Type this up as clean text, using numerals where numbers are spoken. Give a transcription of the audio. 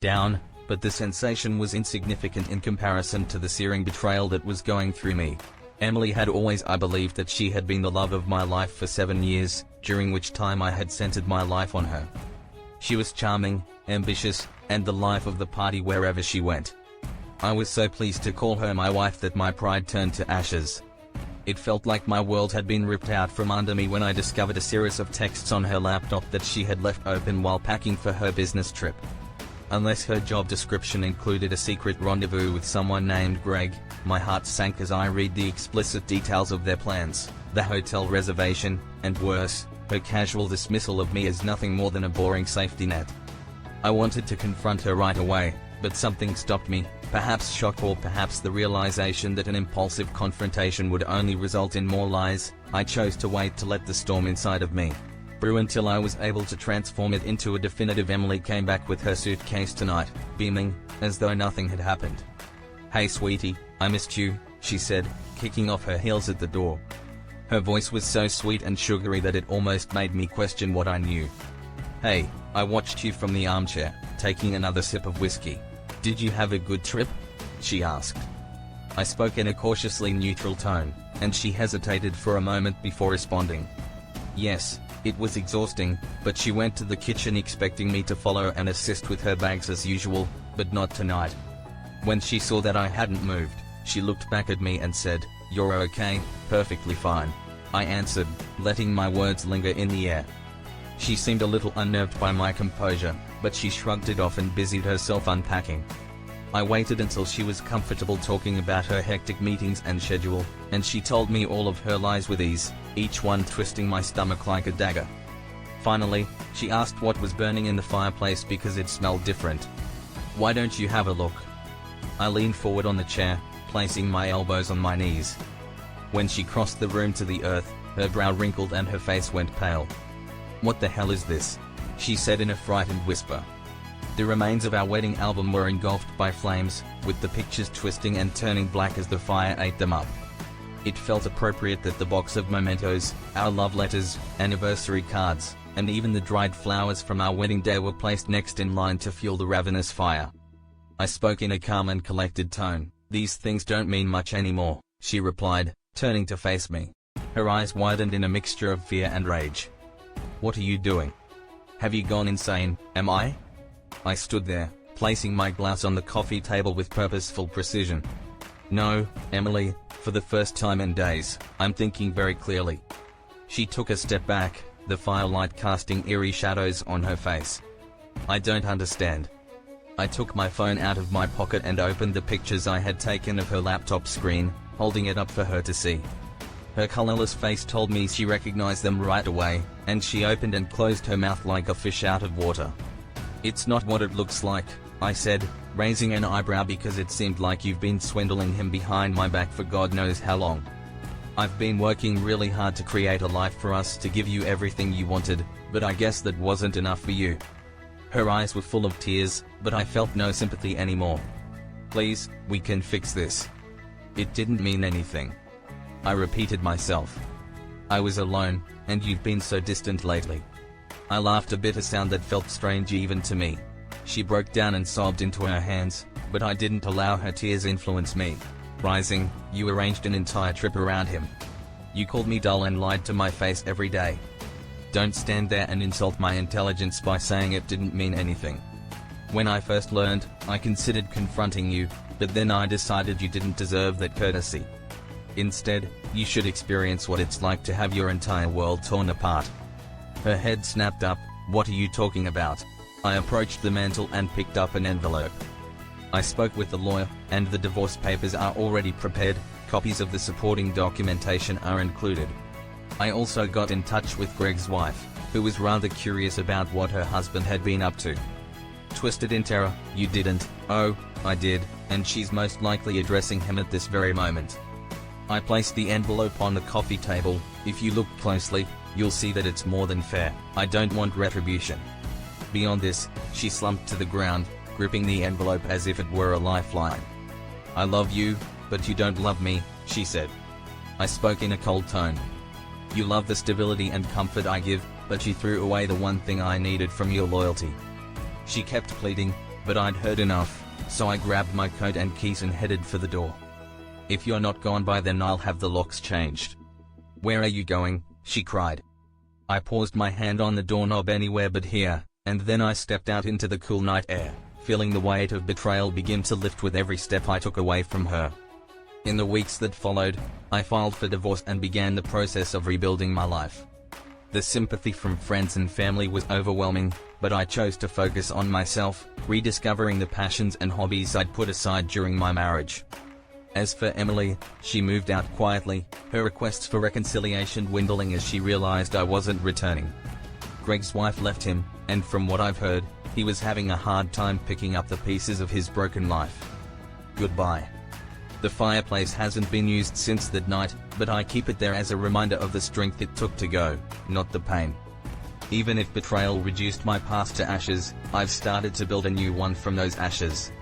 down, but the sensation was insignificant in comparison to the searing betrayal that was going through me. Emily had always believed that she had been the love of my life for 7 years, during which time I had centered my life on her. She was charming, ambitious, and the life of the party wherever she went. I was so pleased to call her my wife that my pride turned to ashes. It felt like my world had been ripped out from under me when I discovered a series of texts on her laptop that she had left open while packing for her business trip. Unless her job description included a secret rendezvous with someone named Greg, my heart sank as I read the explicit details of their plans, the hotel reservation, and worse, her casual dismissal of me as nothing more than a boring safety net. I wanted to confront her right away, but something stopped me, perhaps shock or perhaps the realization that an impulsive confrontation would only result in more lies. I chose to wait to let the storm inside of me brew until I was able to transform it into a definitive. Emily came back with her suitcase tonight, beaming, as though nothing had happened. "Hey sweetie, I missed you," she said, kicking off her heels at the door. Her voice was so sweet and sugary that it almost made me question what I knew. "Hey, I watched you from the armchair, taking another sip of whiskey. Did you have a good trip?" she asked. I spoke in a cautiously neutral tone, and she hesitated for a moment before responding. "Yes, it was exhausting," but she went to the kitchen expecting me to follow and assist with her bags as usual, but not tonight. When she saw that I hadn't moved, she looked back at me and said, "You're okay?" "Perfectly fine," I answered, letting my words linger in the air. She seemed a little unnerved by my composure, but she shrugged it off and busied herself unpacking. I waited until she was comfortable talking about her hectic meetings and schedule, and she told me all of her lies with ease, each one twisting my stomach like a dagger. Finally, she asked what was burning in the fireplace because it smelled different. "Why don't you have a look?" I leaned forward on the chair, placing my elbows on my knees. When she crossed the room to the earth, her brow wrinkled and her face went pale. "What the hell is this?" she said in a frightened whisper. The remains of our wedding album were engulfed by flames, with the pictures twisting and turning black as the fire ate them up. It felt appropriate that the box of mementos, our love letters, anniversary cards, and even the dried flowers from our wedding day were placed next in line to fuel the ravenous fire. I spoke in a calm and collected tone. "These things don't mean much anymore," she replied, turning to face me. Her eyes widened in a mixture of fear and rage. "What are you doing? Have you gone insane?" "Am I?" I stood there, placing my glass on the coffee table with purposeful precision. "No, Emily, for the first time in days, I'm thinking very clearly." She took a step back, the firelight casting eerie shadows on her face. "I don't understand." I took my phone out of my pocket and opened the pictures I had taken of her laptop screen, holding it up for her to see. Her colorless face told me she recognized them right away, and she opened and closed her mouth like a fish out of water. "It's not what it looks like," I said, raising an eyebrow because it seemed like you've been swindling him behind my back for God knows how long. "I've been working really hard to create a life for us to give you everything you wanted, but I guess that wasn't enough for you." Her eyes were full of tears, but I felt no sympathy anymore. "Please, we can fix this." "It didn't mean anything," I repeated myself. "I was alone, and you've been so distant lately." I laughed, a bitter sound that felt strange even to me. She broke down and sobbed into her hands, but I didn't allow her tears influence me. Rising, "You arranged an entire trip around him. You called me dull and lied to my face every day. Don't stand there and insult my intelligence by saying it didn't mean anything. When I first learned, I considered confronting you, but then I decided you didn't deserve that courtesy. Instead, you should experience what it's like to have your entire world torn apart." Her head snapped up. "What are you talking about?" I approached the mantel and picked up an envelope. I spoke with the lawyer, and the divorce papers are already prepared. Copies of the supporting documentation are included. I also got in touch with Greg's wife, who was rather curious about what her husband had been up to. Twisted in terror, "You didn't?" "Oh, I did, and she's most likely addressing him at this very moment." I placed the envelope on the coffee table. "If you look closely, you'll see that it's more than fair. I don't want retribution." Beyond this, she slumped to the ground, gripping the envelope as if it were a lifeline. "I love you, but you don't love me," she said. I spoke in a cold tone. "You love the stability and comfort I give, but you threw away the one thing I needed from your loyalty." She kept pleading, but I'd heard enough, so I grabbed my coat and keys and headed for the door. "If you're not gone by then I'll have the locks changed." "Where are you going?" she cried. I paused, my hand on the doorknob anywhere but here, and then I stepped out into the cool night air, feeling the weight of betrayal begin to lift with every step I took away from her. In the weeks that followed, I filed for divorce and began the process of rebuilding my life. The sympathy from friends and family was overwhelming, but I chose to focus on myself, rediscovering the passions and hobbies I'd put aside during my marriage. As for Emily, she moved out quietly, her requests for reconciliation dwindling as she realized I wasn't returning. Greg's wife left him, and from what I've heard, he was having a hard time picking up the pieces of his broken life. Goodbye. The fireplace hasn't been used since that night, but I keep it there as a reminder of the strength it took to go, not the pain. Even if betrayal reduced my past to ashes, I've started to build a new one from those ashes.